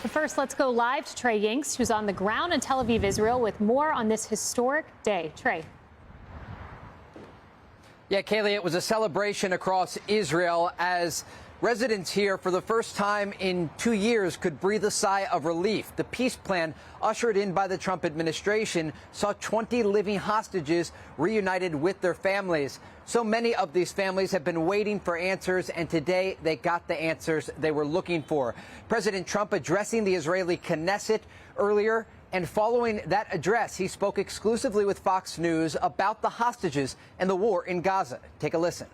But first, let's go live to Trey Yingst, who's on the ground in Tel Aviv, Israel, with more on this historic day. Trey. Yeah, Kaylee, it was a celebration across Israel as residents here for the first time in 2 years could breathe a sigh of relief. The peace plan ushered in by the Trump administration saw 20 living hostages reunited with their families. So many of these families have been waiting for answers, and today they got the answers they were looking for. President Trump addressing the Israeli Knesset earlier, and following that address, he spoke exclusively with Fox News about the hostages and the war in Gaza. Take a listen.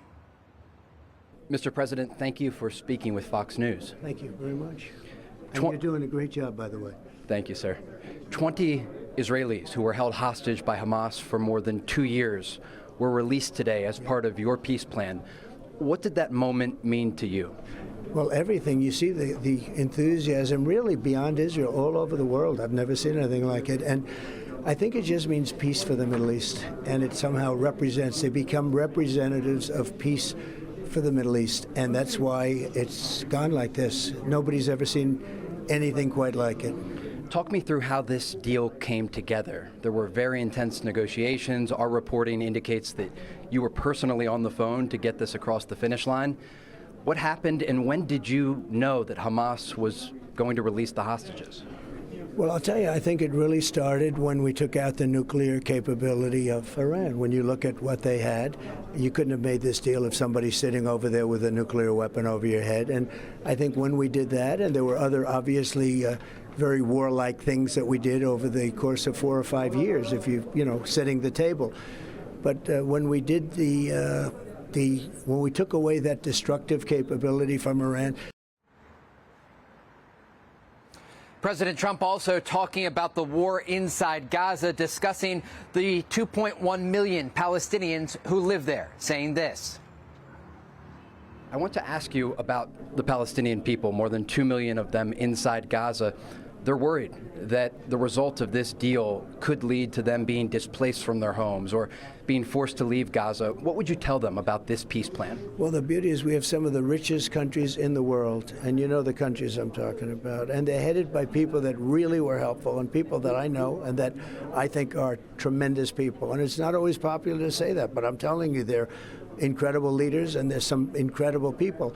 Mr. President, thank you for speaking with Fox News. Thank you very much. And you're doing a great job, by the way. Thank you, sir. 20 Israelis who were held hostage by Hamas for more than 2 years were released today as part of your peace plan. What did that moment mean to you? Well, everything. You see the enthusiasm really beyond Israel, all over the world. I've never seen anything like it. And I think it just means peace for the Middle East. And it somehow represents, they become representatives of peace for the Middle East. And that's why it's gone like this. Nobody's ever seen anything quite like it. Talk me through how this deal came together. There were very intense negotiations. Our reporting indicates that you were personally on the phone to get this across the finish line. What happened, and when did you know that Hamas was going to release the hostages? Well, I'll tell you, I think it really started when we took out the nuclear capability of Iran. When you look at what they had, you couldn't have made this deal if somebody's sitting over there with a nuclear weapon over your head. And I think when we did that, and there were other obviously very warlike things that we did over the course of 4 or 5 years, if you know, setting the table. But when we did when we took away that destructive capability from Iran. President Trump also talking about the war inside Gaza, discussing the 2.1 million Palestinians who live there, saying this. I want to ask you about the Palestinian people, more than 2 million of them inside Gaza. They're worried that the result of this deal could lead to them being displaced from their homes or being forced to leave Gaza. What would you tell them about this peace plan? Well, the beauty is we have some of the richest countries in the world, and you know the countries I'm talking about, and they're headed by people that really were helpful and people that I know and that I think are tremendous people. And it's not always popular to say that, but I'm telling you, they're incredible leaders and there's some incredible people.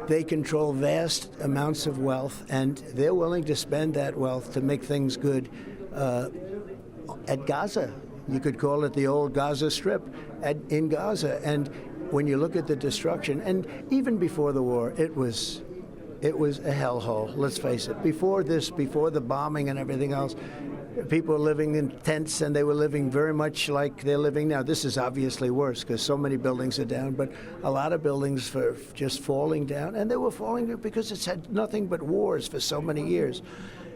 They control vast amounts of wealth, and they're willing to spend that wealth to make things good at Gaza. You could call it the old Gaza Strip in Gaza. And when you look at the destruction, and even before the war, it was a hellhole, let's face it. Before this, before the bombing and everything else, people were living in tents, and they were living very much like they're living now. This is obviously worse because so many buildings are down, but a lot of buildings were just falling down, and they were falling because it's had nothing but wars for so many years.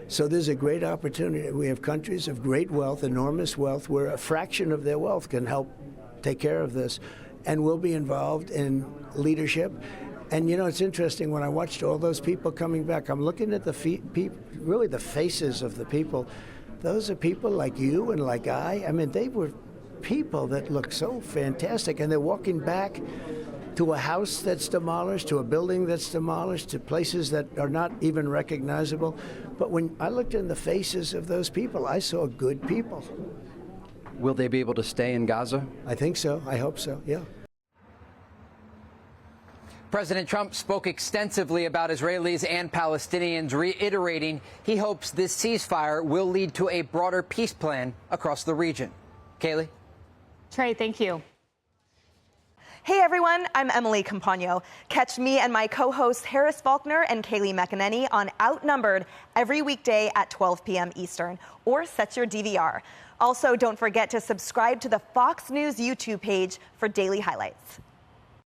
So there's a great opportunity. We have countries of great wealth, enormous wealth, where a fraction of their wealth can help take care of this, and we'll be involved in leadership. And, you know, it's interesting, when I watched all those people coming back, I'm looking at really the faces of the people. Those are people like you and like I mean, they were people that look so fantastic, and they're walking back to a house that's demolished, to a building that's demolished, to places that are not even recognizable. But when I looked in the faces of those people, I saw good people. Will they be able to stay in Gaza? I think so. I hope so, yeah. President Trump spoke extensively about Israelis and Palestinians, reiterating he hopes this ceasefire will lead to a broader peace plan across the region. Kaylee? Trey, thank you. Hey everyone, I'm Emily Campagno. Catch me and my co-hosts Harris Faulkner and Kaylee McEnany on Outnumbered every weekday at 12 p.m. Eastern, or set your DVR. Also, don't forget to subscribe to the Fox News YouTube page for daily highlights.